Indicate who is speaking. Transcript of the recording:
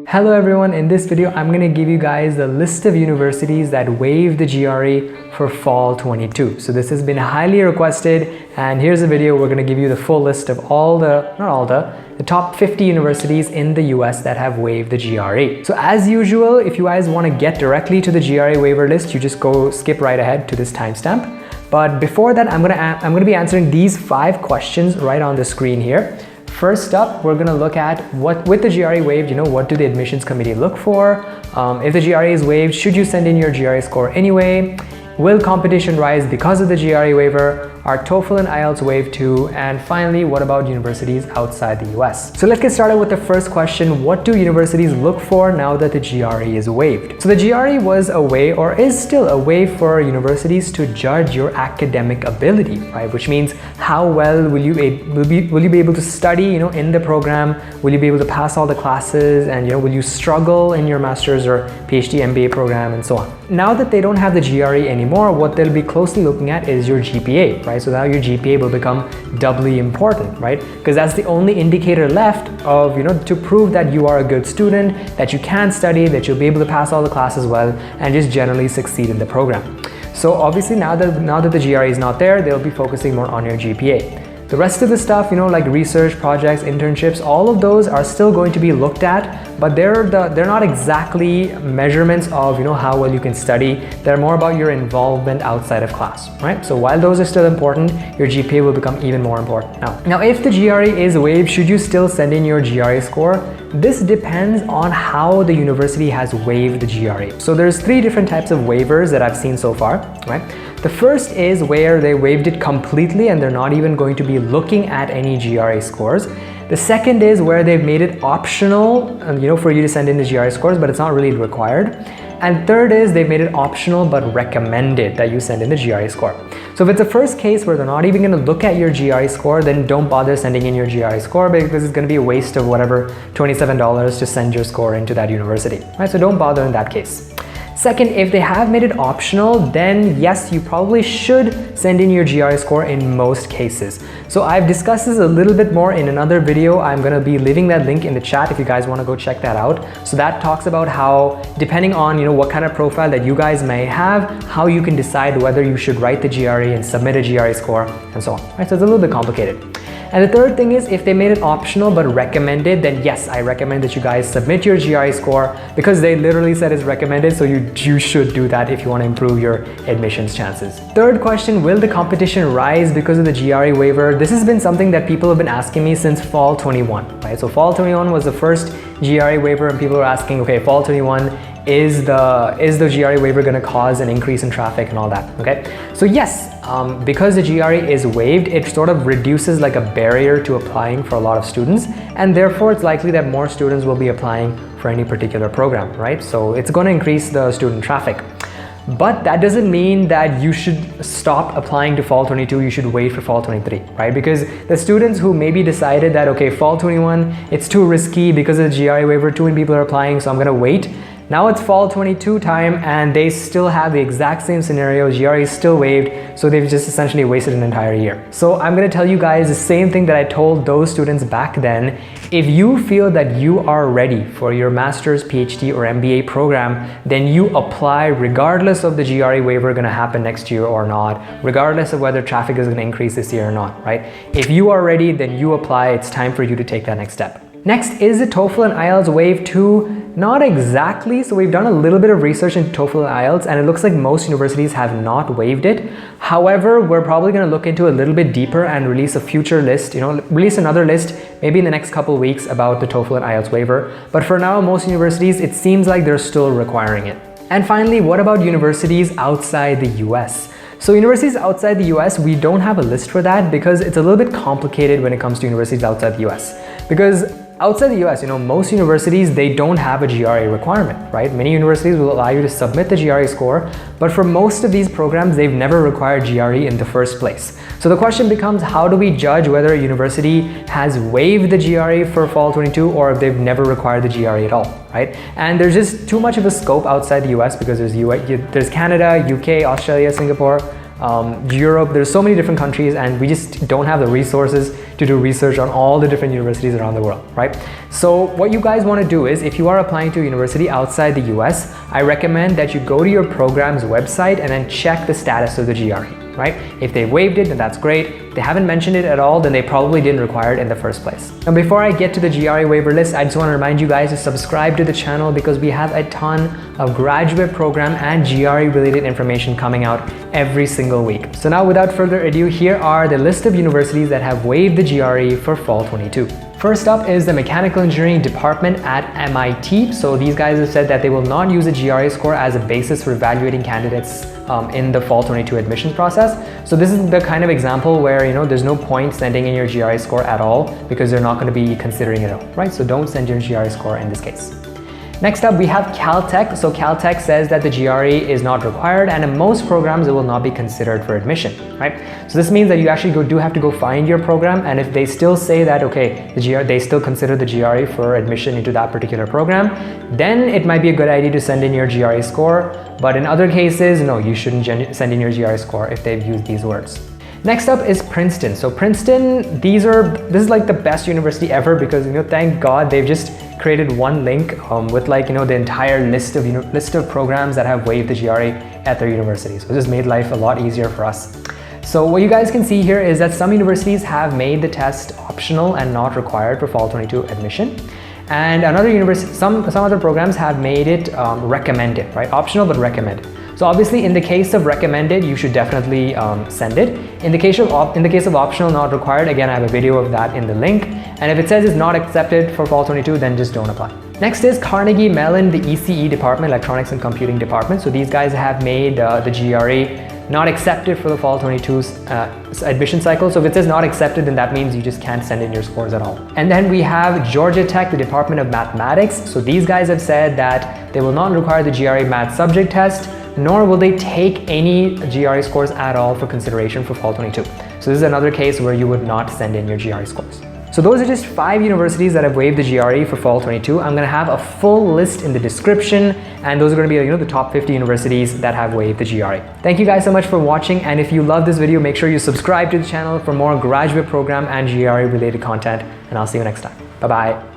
Speaker 1: Hello everyone, in this video I'm going to give you guys the list of universities that waived the GRE for fall 22. So this has been highly requested, and here's a video we're going to give you the full list of the top 50 universities in the US that have waived the GRE. So as usual, if you guys want to get directly to the GRE waiver list, you just skip right ahead to this timestamp. But before that, I'm going to be answering these 5 questions right on the screen here. First up, we're going to look at with the GRE waived, what do the admissions committee look for? If the GRE is waived, should you send in your GRE score anyway? Will competition rise because of the GRE waiver? Are TOEFL and IELTS waived too? And finally, what about universities outside the US? So let's get started with the first question. What do universities look for now that the GRE is waived? So the GRE was a way, or is still a way, for universities to judge your academic ability, right? Which means how well will you be able to study, in the program? Will you be able to pass all the classes? And will you struggle in your master's or PhD MBA program and so on? Now that they don't have the GRE anymore, what they'll be closely looking at is your GPA, right? So now your GPA will become doubly important, right? Because that's the only indicator left of, to prove that you are a good student, that you can study, that you'll be able to pass all the classes well, and just generally succeed in the program. So obviously now that the GRE is not there, they'll be focusing more on your GPA. The rest of the stuff, like research projects, internships, all of those are still going to be looked at, but they're not exactly measurements of how well you can study. They're more about your involvement outside of class, right? So while those are still important, your GPA will become even more important now. If the GRE is waived, should you still send in your GRE score? This depends on how the university has waived the GRE. So there's 3 different types of waivers that I've seen so far, right? The first is where they waived it completely and they're not even going to be looking at any GRE scores. The second is where they've made it optional, for you to send in the GRE scores, but it's not really required. And third is they've made it optional but recommended that you send in the GRE score. So if it's the first case where they're not even going to look at your GRE score, then don't bother sending in your GRE score, because it's going to be a waste of whatever $27 to send your score into that university, right? So don't bother in that case. Second, if they have made it optional, then yes, you probably should send in your GRE score in most cases. So I've discussed this a little bit more in another video. I'm going to be leaving that link in the chat if you guys want to go check that out. So that talks about how, depending on what kind of profile that you guys may have, how you can decide whether you should write the GRE and submit a GRE score and so on. Right? So it's a little bit complicated. And the third thing is, if they made it optional but recommended, then yes, I recommend that you guys submit your GRE score, because they literally said it's recommended, so you should do that if you want to improve your admissions chances. Third question, will the competition rise because of the GRE waiver? This has been something that people have been asking me since fall 21, right? So fall 21 was the first GRE waiver, and people are asking, okay, fall 21, is the GRE waiver going to cause an increase in traffic and all that? Okay, so yes, because the GRE is waived, it sort of reduces like a barrier to applying for a lot of students, and therefore it's likely that more students will be applying for any particular program, right? So it's going to increase the student traffic. But that doesn't mean that you should stop applying to fall 22, you should wait for fall 23, right? Because the students who maybe decided that, okay, fall 21, it's too risky because of the GRE waiver, too many people are applying, so I'm going to wait. Now it's fall 22 time and they still have the exact same scenario, GRE is still waived, so they've just essentially wasted an entire year. So I'm going to tell you guys the same thing that I told those students back then. If you feel that you are ready for your master's, PhD or MBA program, then you apply regardless of the GRE waiver going to happen next year or not, regardless of whether traffic is going to increase this year or not, right? If you are ready, then you apply. It's time for you to take that next step. Next, is the TOEFL and IELTS waived too? Not exactly. So we've done a little bit of research into TOEFL and IELTS, and it looks like most universities have not waived it. However, we're probably going to look into a little bit deeper and release a future list, release another list maybe in the next couple of weeks about the TOEFL and IELTS waiver. But for now, most universities, it seems like they're still requiring it. And finally, what about universities outside the US? So universities outside the US, we don't have a list for that because it's a little bit complicated when it comes to universities outside the US. Because outside the US, most universities, they don't have a GRE requirement, right? Many universities will allow you to submit the GRE score, but for most of these programs, they've never required GRE in the first place. So the question becomes, how do we judge whether a university has waived the GRE for fall 22 or if they've never required the GRE at all, right? And there's just too much of a scope outside the US because there's Canada, UK, Australia, Singapore, Europe. There's so many different countries, and we just don't have the resources to do research on all the different universities around the world, right? So what you guys want to do is, if you are applying to a university outside the US, I recommend that you go to your program's website and then check the status of the GRE. Right? If they waived it, then that's great. If they haven't mentioned it at all, then they probably didn't require it in the first place. And before I get to the GRE waiver list, I just want to remind you guys to subscribe to the channel because we have a ton of graduate program and GRE related information coming out every single week. So now without further ado, here are the list of universities that have waived the GRE for fall 22. First up is the Mechanical Engineering Department at MIT. So these guys have said that they will not use a GRE score as a basis for evaluating candidates in the fall 22 admissions process. So this is the kind of example where, you know, there's no point sending in your GRE score at all because they're not going to be considering it all, right? So don't send your GRE score in this case. Next up, we have Caltech. So Caltech says that the GRE is not required, and in most programs it will not be considered for admission, right? So this means that you actually do have to go find your program, and if they still say that, okay, they still consider the GRE for admission into that particular program, then it might be a good idea to send in your GRE score. But in other cases, no, you shouldn't send in your GRE score if they've used these words. Next up is Princeton. So Princeton, this is like the best university ever because, you know, thank God they've just created one link with, like, you know, the entire list of programs that have waived the GRE at their universities. So this made life a lot easier for us. So what you guys can see here is that some universities have made the test optional and not required for fall 22 admission. And another university, some other programs have made it recommended, right? Optional but recommended. So obviously, in the case of recommended, you should definitely send it. In the case of optional, not required, again, I have a video of that in the link. And if it says it's not accepted for fall 22, then just don't apply. Next is Carnegie Mellon, the ECE department, Electronics and Computing department. So these guys have made the GRE not accepted for the fall 22's admission cycle. So if it says not accepted, then that means you just can't send in your scores at all. And then we have Georgia Tech, the Department of Mathematics. So these guys have said that they will not require the GRE math subject test, nor will they take any GRE scores at all for consideration for fall 22. So this is another case where you would not send in your GRE scores. So those are just 5 universities that have waived the GRE for fall 22. I'm going to have a full list in the description, and those are going to be, you know, the top 50 universities that have waived the GRE. Thank you guys so much for watching, and if you love this video, make sure you subscribe to the channel for more graduate program and GRE related content, and I'll see you next time. Bye-bye.